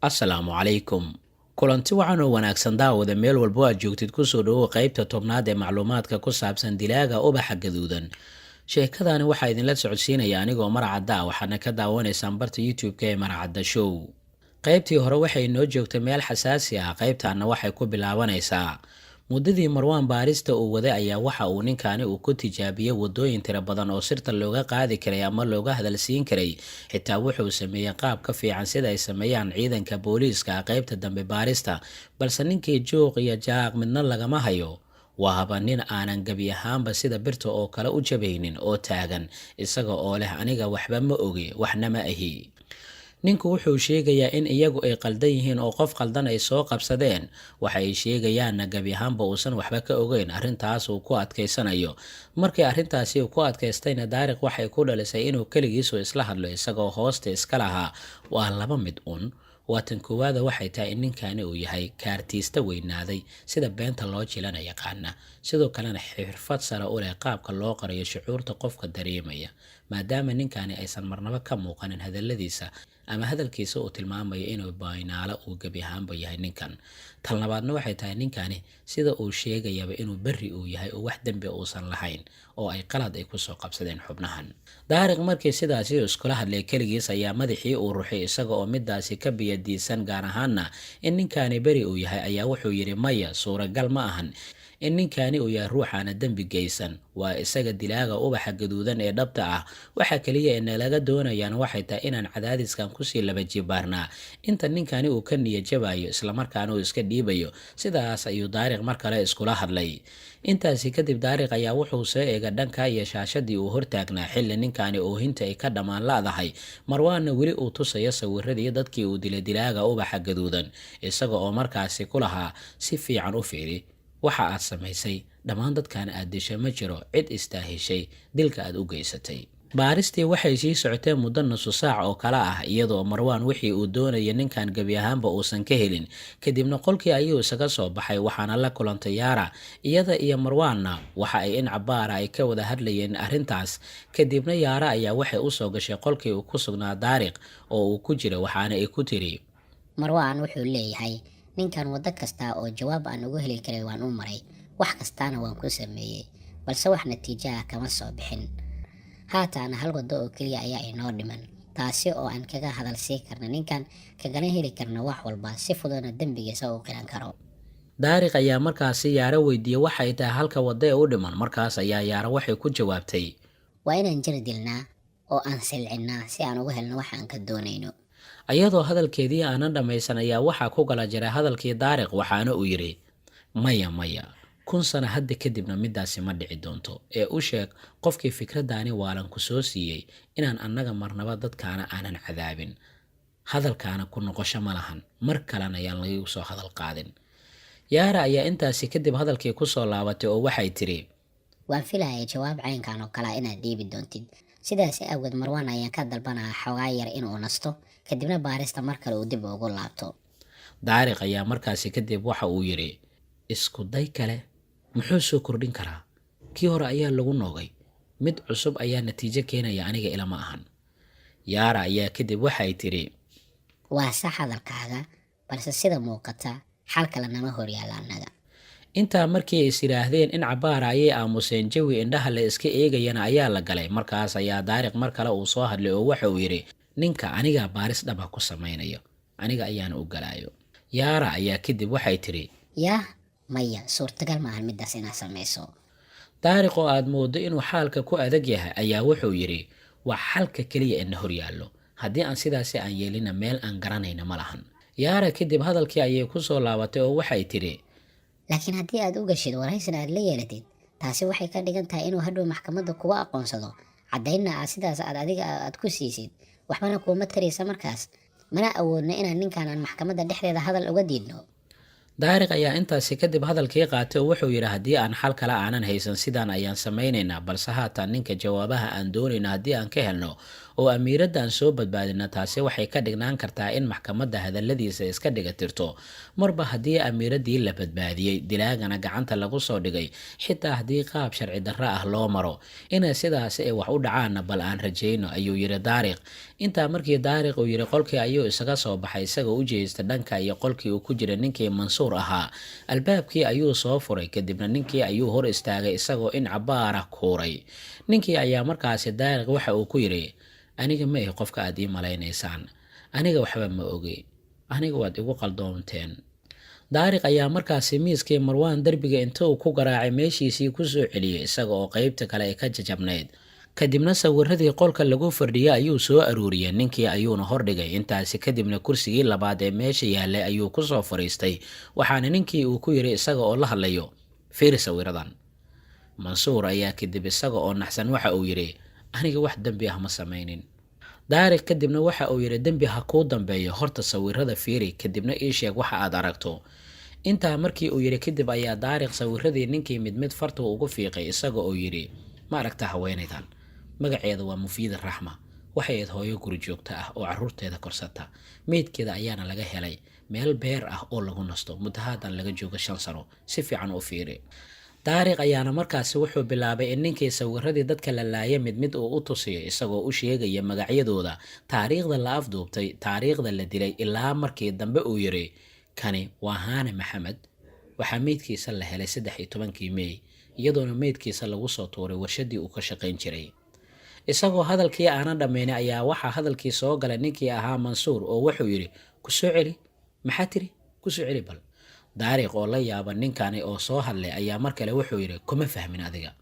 Assalaamu calaykum. Kulanti wacan oo wanaagsan daawada meel walba aad joogtid kusoo dhawow qaybta tobnaad ee macluumaadka ku saabsan dilaaga ubaxa gaduudan. Sheekadani waxaa idinla socodsiinaya anigoo Maracadda ah, waxaadna ka daawanaysaan barta YouTube-ka ee Maracadda Show. Qaybtii hore waxay noo joogtay meel xasaasi ah, qaybtaana waxay ku bilaabanaysaa muddadii Marwaan baarista uu waday ayaa waxa uu ninkani uu ku tijaabiyey wadooyin tiro badan oo sirta looga qaadi karay ama looga hadalsiin karay. Xitaa wuxuu sameeyey qaab ka fiican sida ay sameeyaan ciidanka booliiska qaybta dambe baarista, balse ninkii juuq iyo jaaq midna lagama hayo. Waa haba nin aanan gebi ahaanba sida birta oo kale u jabaynin oo taagan isaga oo leh aniga waxba ma ogi waxna ma ahi. Ninku wuxuu sheegayaa in iyagu ay qaldan yihiin oo qof qaldan ay soo qabsadeen. Waxa ay sheegayaanna gebi ahaanba uusan waxba ka ogeyn, arrintaas uu ku adkaysanayo. Markii arrintaasi uu ku adkaystayna Daariq waxay ku dhalisay inuu keligiisu isla hadlo isagoo hoosta iska lahaa waa laba mid un. Tan koowaada waxay tahay in ninkani uu yahay kaartiista weynaaday sida beenta loo jilana yaqaana, sidoo kalena xirfad sare u leh qaabka loo qariyo shucuurta qofka dareemaya, maadaama ninkani aysan marnaba ka muuqanin hadalladiisa ama hadalkiisa uu tilmaamayo inuu baynaalo uu gebi ahaanba yahay ninkan. Tan labaadna waxay tahay ninkani sida uu sheegayaba inuu berri uu yahay oo wax dembi uusan lahayn oo ay qalad ay kusoo qabsadeen xubnahan. Daariq markii sidaasi iskula hadlay keligiis ayaa madaxii uu ruxay isaga oo midaasi ka biyadiisan, gaar ahaanna in ninkani beri uu yahay ayaa wuxuu yidhi maya, suuragal ma ahan in ninkani uu yahay ruuxaana dembi geysan. Waa isaga dilaaga ubaxa gaduudan ee dhabta ah. Waxa kaliya ee nalaga doonayaan waxay tahay inaan cadaadiskan kusii laba jibaarnaa inta ninkani uu ka niyad jabayo islamarkaana uu iska dhiibayo. Sidaas ayuu Daariq mar kale iskula hadlay. Intaasi kadib Daariq ayaa wuxuu soo eegay dhanka iyo shaashadii uu hortaagnaa xilli ninkani oohinta ay ka dhammaan laadahay. Marwaanna weli uu tusayo sawiradii dadkii uu dilay dilaaga ubaxa gaduudan, isaga oo markaasi ku lahaa si fiican u fiiri waxa aad samaysay, dhammaan dadkan aad dishay ma jiro cid istaahishay dilka aad u geysatay. Baaristii waxay sii socotee muddo nusu saac oo kale ah, iyadoo Marwaan wixii uu doonayay ninkan gebi ahaanba uusan ka helin. Kadibna qolkii ayuu isaga soo baxay, waxaana la kulantay Yaara. Iyada iyo Marwaanna waxa ay in cabaara ay ka wada hadlayeen arrintaas. Kadibna Yaara ayaa waxay u soo gashay qolkii uu ku sugnaa Daariq oo uu ku jiro, waxaana ay ku tiri Marwaan wuxuu leeyahay ninkan wada kasta oo jawaab aan ugu heli karay waan u maray, wax kastaana waan ku sameeyey, balse wax natiijo ah kama soo bixin. Haataana hal wado oo keliya ayaa inoo dhiman, taasi oo aan kaga hadalsii karna ninkan, kagana heli karna wax walba si fududna dembigiisa u qiran karo. Daariq ayaa markaasi Yaara weydiiyey waxay tahay halka wada ee u dhiman. Markaas ayaa Yaara waxay ku jawaabtay waa inaan jir dilnaa oo aan silcinnaa si aan uga helno wax aan ka doonayno. Iyadoo hadalkeedii aanan dhammaysan ayaa waxaa ku gala jiray hadalkii Daariq, waxaana uu yidhi maya 1,000 sano hadda kadibna midaasi ma dhici doonto ee u sheeg qofkii fikraddaani waalan ku soo siiyey inaan annaga marnaba dadkaana aanan cadaabin. Hadalkaana ku noqosho ma lahan, mar kalena ayaan lagu soo hadal qaadin. Yaara ayaa intaasi kadib hadalkii ku soo laabatay oo waxay tiri waan filayay jawaab caynkan oo kale inaad dhiibi doontid, sidaas awgeed Marwaan ayaan ka dalbanayaa xogaa yar inuu nasto, kadibna baarista mar kale uu dib ugu laabto. Daariq ayaa markaasi kadib waxa uu yidhi isku day kale muxuu soo kordhin karaa? Kii hore ayaa lagu noogay, mid cusub ayaa natiijo keenaya, aniga ilama ahan. Yaara ayaa kadib waxay tiri waa sax hadalkaaga, balse sida muuqata xal kale nama horyaala annaga. Intaa markii ay yiraahdeen in cabaara ayay aamuseen, jawi indhaha la iska eegayana ayaa la galay. Markaas ayaa Daariq mar kale uu soo hadlay oo waxa uu yidhi ninka aniga baaris dhaba ku samaynayo, aniga ayaana u galaayo. Yaara ayaa kadib waxay tiri yaa maya, suurtagal maahan midaas inaad samayso. Daariq oo aad moodo inuu xaalka ku adag yahay ayaa wuxuu yidhi waa xalka keliya ee na horyaallo, haddii aan sidaasi aan yeelina meel aan garanayna ma lahan. Yaara kadib hadalkii ayay ku soo laabatay oo waxay tiri laakiin haddii aad u gashid waraysan aad la yeelatid, taasi waxay ka dhigan tahay inuu hadhow maxkamadda kuga aqoonsado caddaynna sidaas aad adiga aad ku siisid, waxbana kuuma taraysa markaas, mana awoodna inaan ninkan aan maxkamadda dhexdeeda hadal uga diidno. Daariq ayaa intaasi kadib hadalkii qaatay oo wuxuu yidhi haddii aan xal kale aanan haysan sidaan ayaan samaynaynaa, balse haatan ninka jawaabaha aan doonayna haddii aan ka helno oo amiiraddan soo badbaadina taasi waxay ka dhignaan kartaa in maxkamadda hadalladiisa iska dhiga tirto marba haddii amiiraddii la badbaadiyey dilaagana gacanta lagu soo dhigay xitaa haddii qaab sharci darro ah loo maro inay sidaasi ay wax u dhacaanna bal aan rajayno ayuu yidhi daariq. intaa markii daariq uu yidhi qolkii ayuu isaga soo baxay isagoo u jeesta dhanka iyo qolkii uu ku jiray ninkii mansuur ahaa. albaabkii ayuu soo furay kadibna ninkii ayuu hor istaagay isagoo in cabaara kuuray. ninkii ayaa markaasi daariq waxa uu ku yidhi aniga ma ihi qofka aad ii malaynaysaan, aniga waxba ma ogi, aniga waad igu qaldoonteen. daariq ayaa markaasi miiskii marwaan derbiga inta uu ku garaacay meeshiisii ku soo celiyey isaga oo qeybta kale ay ka jajabnayd. kadibna sawiradii qolka lagu fardhiyay ayuu soo aruuriyey ninkii ayuuna hordhigay. intaasi kadibna kursigii labaad ee meesha yaallay ayuu kusoo fariistay waxaana ninkii uu ku yidhi isaga oo la hadlayo fiiri sawiradan. mansuur ayaa kadib isaga oo naxsan waxa uu yidhi aniga wax dembi ah ma samaynin. daariq kadibna waxa uu yidhi dembi ha kuu dambeeyo, horta sawirada fiiri kadibna ii sheeg waxa aad aragto. intaa markii uu yidhi kadib ayaa daariq sawiradii ninkii mid mid farta ugu fiiqay isaga oo yidhi ma aragta haweenaydan, magaceeda waa mufiida raxma, waxay ayd hooyo guri joogta ah oo caruurteeda korsata. meydkeeda ayaana laga helay meel beer ah oo lagu nasto muddo haatan laga joogo 5 sano. si fiican u fiiri. daariq ayaana markaasi wuxuu bilaabay in ninkii sawiradii dadka la laaya mid mid uu u tusiyo isagoo u sheegaya magacyadooda, taariikhda la afduubtay, taariikhda la dilay, ilaa markii dambe uu yidhi kani waa haane maxamed, waxaa meydkiisa la helay 13 Meey iyadoona meydkiisa lagu soo tuuray warshadii uu ka shaqayn jiray. isagoo hadalkii aanan dhammaynay ayaa waxaa hadalkii soo galay ninkii ahaa mansuur oo wuxuu yidhi ku soo celi, maxaa tiri, ku soo celi bal. daariq oo la yaaba ninkani oo soo hadlay ayaa mar kale wuxuu yidhi kuma fahmin adiga.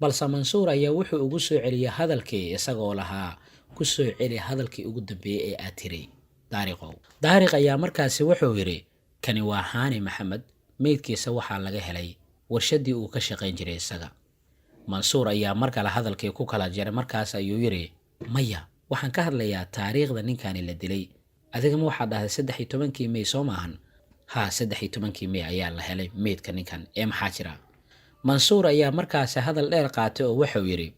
balse mansuur ayaa wuxuu ugu soo celiyey hadalkii isagoo lahaa ku soo celi hadalkii ugu dambeeyey ee aad tiri daariqow. daariq ayaa markaasi wuxuu yidhi kani waa haani maxamed, meydkiisa waxaa laga helay warshadii uu ka shaqayn jiray isaga. mansuur ayaa mar kale hadalkii ku kala jaray. markaas ayuu yidhi maya, waxaan ka hadlayaa taariikhda ninkani la dilay. adigama waxaad dhahday 13 Meey soo maahan? haa, 13 Meey ayaa la helay meydka ninkan, ee maxaa jira? mansuur ayaa markaasi hadal dheer qaatay oo wuxuu yidhi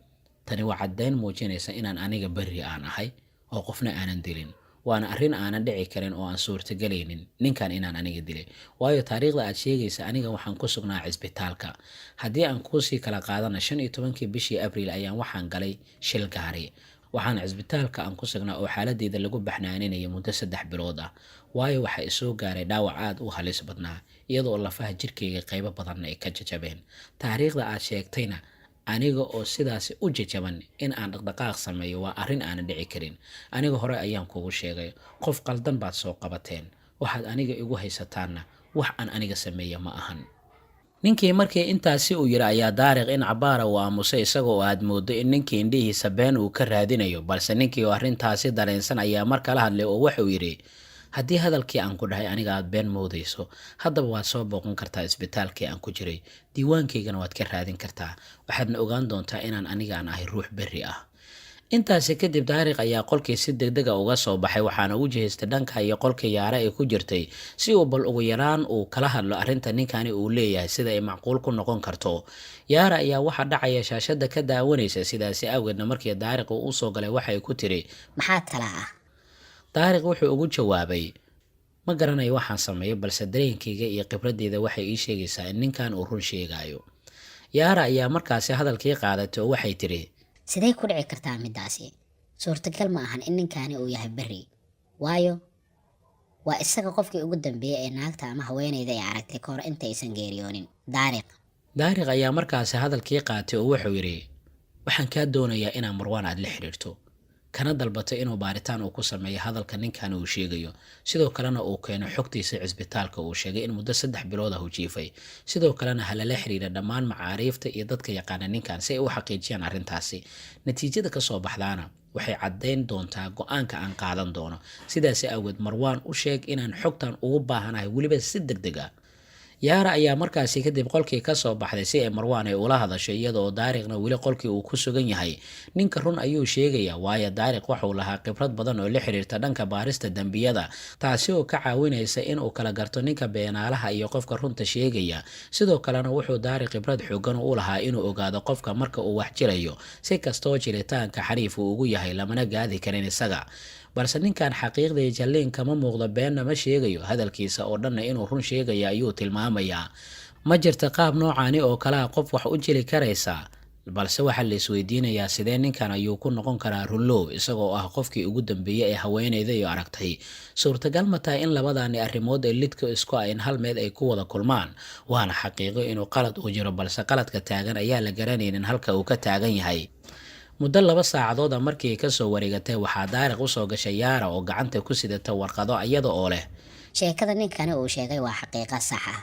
tani waa caddayn muujinaysa inaan aniga berri aan ahay oo qofna aanan dilin, waana arrin aanan dhici karin oo aan suurtagelaynin ninkan inaan aniga dilay, waayo taariikhda aad sheegaysa aniga waxaan ku sugnaa cisbitaalka. haddii aan kuusii kala qaadana 15 bishii Abriil ayaan waxaan galay shil gaari, waxaana cisbitaalka aan ku sugnaa oo xaaladeyda lagu baxnaaninaya muddo 3 bilood ah, waayo waxaa isoo gaaray dhaawac aad u halis badnaa iyadoo lafaha jirkeyga qaybo badanna ay ka jajabeen. taariikhda aad sheegtayna aniga oo sidaasi u jajaban in aan dhaqdhaqaaq sameeyo waa arrin aanan dhici karin. aniga hore ayaan kugu sheegay qof qaldan baad soo qabateen, waxaad aniga igu haysataanna wax aan aniga sameeya ma ahan. ninkii markii intaasi uu yidhi ayaa daariq in cabaara uu aamusay isagoo aad moodo in ninkii indhihiisa been uu ka raadinayo, balse ninkii oo arrintaasi dareensan ayaa mar kala hadlay oo wuxuu yidhi haddii hadalkii aan ku dhahay aniga aad been moodayso, haddaba waad soo booqan kartaa isbitaalkii aan ku jiray, diiwaankaygana waad ka raadin kartaa, waxaadna ogaan doontaa inaan anigaan ahay ruux berri ah. intaasi kadib daariq ayaa qolkii si degdeg ah uga soo baxay waxaana u jihaystay dhanka iyo qolkii yaara ay ku jirtay si uu bal ugu yaraan uu kala hadlo arrinta ninkani uu leeyahay sida ay macquul ku noqon karto. yaara ayaa waxa dhacaya shaashada ka daawanaysa, sidaasi awgeedna markii daariq uu u soo galay waxay ku tiri maxaa tala ah? daariq wuxuu ugu jawaabay ma garanayo waxaan sameeyo, balse dareenkayga iyo khibradeyda waxay ii sheegaysaa in ninkan uu run sheegayo. yaara ayaa markaasi hadalkii qaadatay oo waxay tiri sidee ku dhici kartaa midaasi? suurtagal ma ahan in ninkani uu yahay berri, waayo waa isaga qofkii ugu dambeeyay ee naagta ama haweeneyda ay aragtay ka hor intaysan geeriyoonin. daariq ayaa markaasi hadalkii qaatay oo wuxuu yidhi waxaan kaa doonayaa inaan marwaan aad la xiriirto, kana dalbatay inuu baaritaan uu ku sameeyo hadalka ninkan uu sheegayo, sidoo kalena uu keeno xogtiisa cisbitaalka uu sheegay in muddo 3 bilood ah uu jiifay, sidoo kalena halala xiriira dhammaan macaariifta iyo dadka yaqaana ninkan si ay u xaqiijiyaan arrintaasi. natiijada ka soo baxdaana waxay caddayn doontaa go'aanka aan qaadan doono, sidaasi awgeed marwaan u sheeg inaan xogtan ugu baahanahay weliba si degdeg ah. yaara ayaa markaasi kadib qolkii kasoo baxday si ay marwaan ay ula hadasho iyadaoo daariqna weli qolkii uu ku sugan yahay. ninka run ayuu sheegayaa waayo daariq waxuu lahaa khibrad badan oo la xiriirta dhanka baarista dembiyada, taasi oo ka caawinaysa inuu kala garto ninka beenaalaha iyo qofka runta sheegaya. sidoo kalena wuxuu daariq khibrad xoogan u lahaa inuu ogaado qofka marka uu wax jirayo, si kastoo jiritaanka xariif uu ugu yahay lamana gaadi karin isaga. balse ninkan xaqiiqdii jalliin kama muuqdo, beenna ma sheegayo, hadalkiisa oo dhanna inuu run sheegaya ayuu tilmaamayaa. ma jirta qaab noocaani oo kalea qof wax u jili karaysa, balse waxaa la isweydiinayaa sidee ninkan ayuu ku noqon karaa runlow isagoo ah qofkii ugu dambeeyey ee haweeneyda iyo aragtay. suurtagal ma tahay in labadaani arrimood ee lidka isku ah in hal meed ay ku wada kulmaan? waana xaqiiqo inuu qalad u jiro, balse qaladka taagan ayaa la garanaynin halka uu ka taagan yahay. muddo 2 saacadood markii kasoo wareegatay waxaa daariq usoo gashay yaara oo gacanta ku sidata warqado iyada oo leh sheekada ninkani uu sheegay waa xaqiiqo sax ah,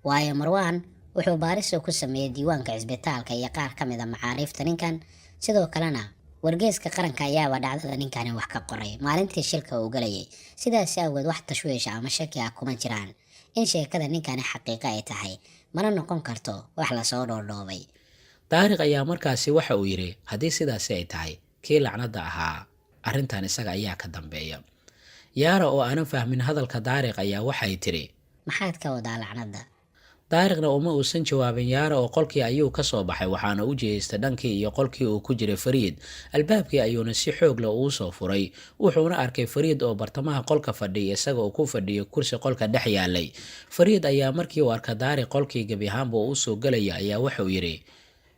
waayo marwaan wuxuu baaris ku sameeyey diiwaanka cisbitaalka iyo qaar ka mid a macaariifta ninkan. sidoo kalena wargeyska qaranka ayaaba dhacdada ninkani wax ka qoray maalintii shilka uu galayay. sidaas awgeed wax tashwiisha ama shaki ah kuma jiraan in sheekada ninkani xaqiiqo ay tahay, mana noqon karto wax lasoo dhoodhoobay. daariq ayaa markaasi waxa uu yidhi haddii sidaasi ay tahay, kii lacnada ahaa arrintan isaga ayaa ka dambeeya. yaara oo aanan fahmin hadalka daariq ayaa waxay tidhi maxaad ka wadaa lacnada? daariqna uma uusan jawaabin. yaara oo qolkii ayuu kasoo baxay waxaana u jeestay dhankii iyo qolkii uu ku jiray fariid. albaabkii ayuuna si xoog leh uu soo furay, wuxuuna arkay fariid oo bartamaha qolka fadhiya isaga oo ku fadhiya kursi qolka dhex yaalay. fariid ayaa markii uu arka daariq qolkii gebi ahaanba uu usoo galaya ayaa wuxuu yidhi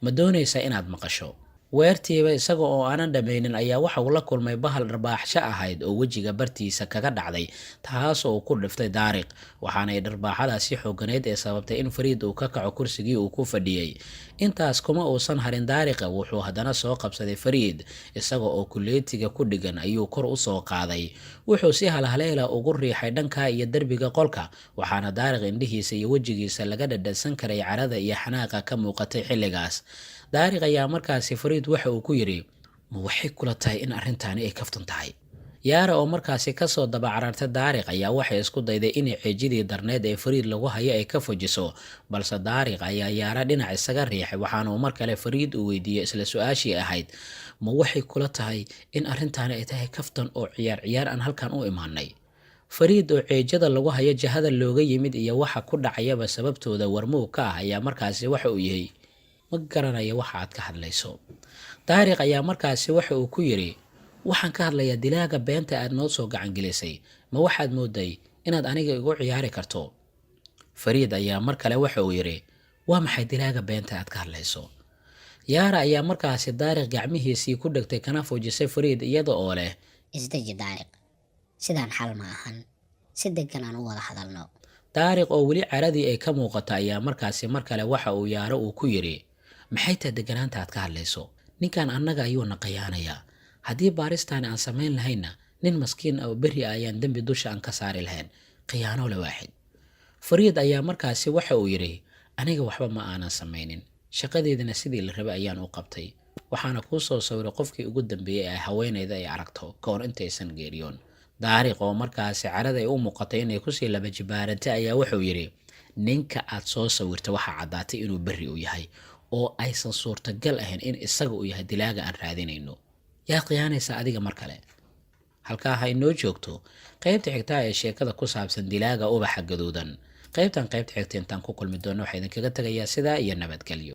ma doonaysaa inaad maqasho? weertiiba isaga oo aanan dhammaynin ayaa waxa uu la kulmay bahal dharbaaxsho ahayd oo wejiga bartiisa kaga dhacday, taas oo ku dhiftay daariq. waxaanay dharbaaxadaasi xooganeyd ee sababtay in fariid uu ka kaco kursigii uu ku fadhiyey. intaas kuma uusan harin daariqa, wuxuu haddana soo qabsaday fariid isaga oo kuleetiga ku dhigan ayuu kor usoo qaaday. wuxuu si halhaleela ugu riixay dhanka iyo derbiga qolka, waxaana daariq indhihiisa iyo wejigiisa laga dhadhansan karay carada iyo xanaaqa ka muuqatay xilligaas. daariq ayaa markaasi fariid waxa uu ku yidhi ma waxay kula tahay in arrintaani ay kaftan tahay? yaara oo markaasi kasoo daba carartay daariq ayaa waxay isku dayday inay ceejidii darneed ee fariid lagu hayo ay ka fujiso, balse daariq ayaa yaara dhinac isaga riixay. waxaanuu mar kale fariid uu weydiiyey isla su-aashii ahayd ma waxay kula tahay in arrintaani ay tahay kaftan oo ciyaar aan halkan u imaanay? fariid oo ceejada lagu hayo jahada looga yimid iyo waxa ku dhacayaba sababtooda warmuug ka ah ayaa markaasi waxa uu yahay ma garanayo waxa aad ka hadlayso. daariq ayaa markaasi waxa uu ku yidhi waxaan ka hadlayaa dilaaga beenta aad noo soo gacangelisay, ma waxaad mooday inaad aniga igu ciyaari karto? fariid ayaa mar kale waxa uu yidhi waa maxay dilaaga beenta aad ka hadlayso? yaara ayaa markaasi daariq gacmihiisii ku dhegtay kana fujisay fariid iyada oo leh isdeji daariq, sidaan xal ma ahan, si degan aan u wada hadalno. daariq oo weli caradii ay ka muuqata ayaa markaasi mar kale waxa uu yaaro uu ku yidhi maxay tahay deganaanta aad ka hadlayso? ninkan annaga ayuu na khiyaanayaa. haddii baaristaani aan samayn lahaynna nin maskiin oo berri ah ayaan dembi dusha aan ka saari lahayn. khiyaano la waaxid. fariid ayaa markaasi waxa uu yidhi aniga waxba ma aanan samaynin, shaqadeedina sidii la rabay ayaan u qabtay. waxaana kuu soo sawiray qofkii ugu dambeeyey ee haweeneyda ay aragto ka hor intaysan geeriyoon. daariq oo markaasi carada ay u muuqatay inay kusii laba jibaarantay ayaa wuxuu yidhi ninka aad soo sawirtay waxaa caddaatay inuu berri u yahay oo aysan suurtagal ahayn in isaga uu yahay dilaaga aan raadinayno. yaad khiyaanaysaa adiga mar kale? halkaa ha inoo joogto qaybta xigtaa ee sheekada ku saabsan dilaaga ubaxa gaduudan. qaybta xigta intaan ku kulmi doono waxaa idinkaga tegayaa sidaa iyo nabadgelyo.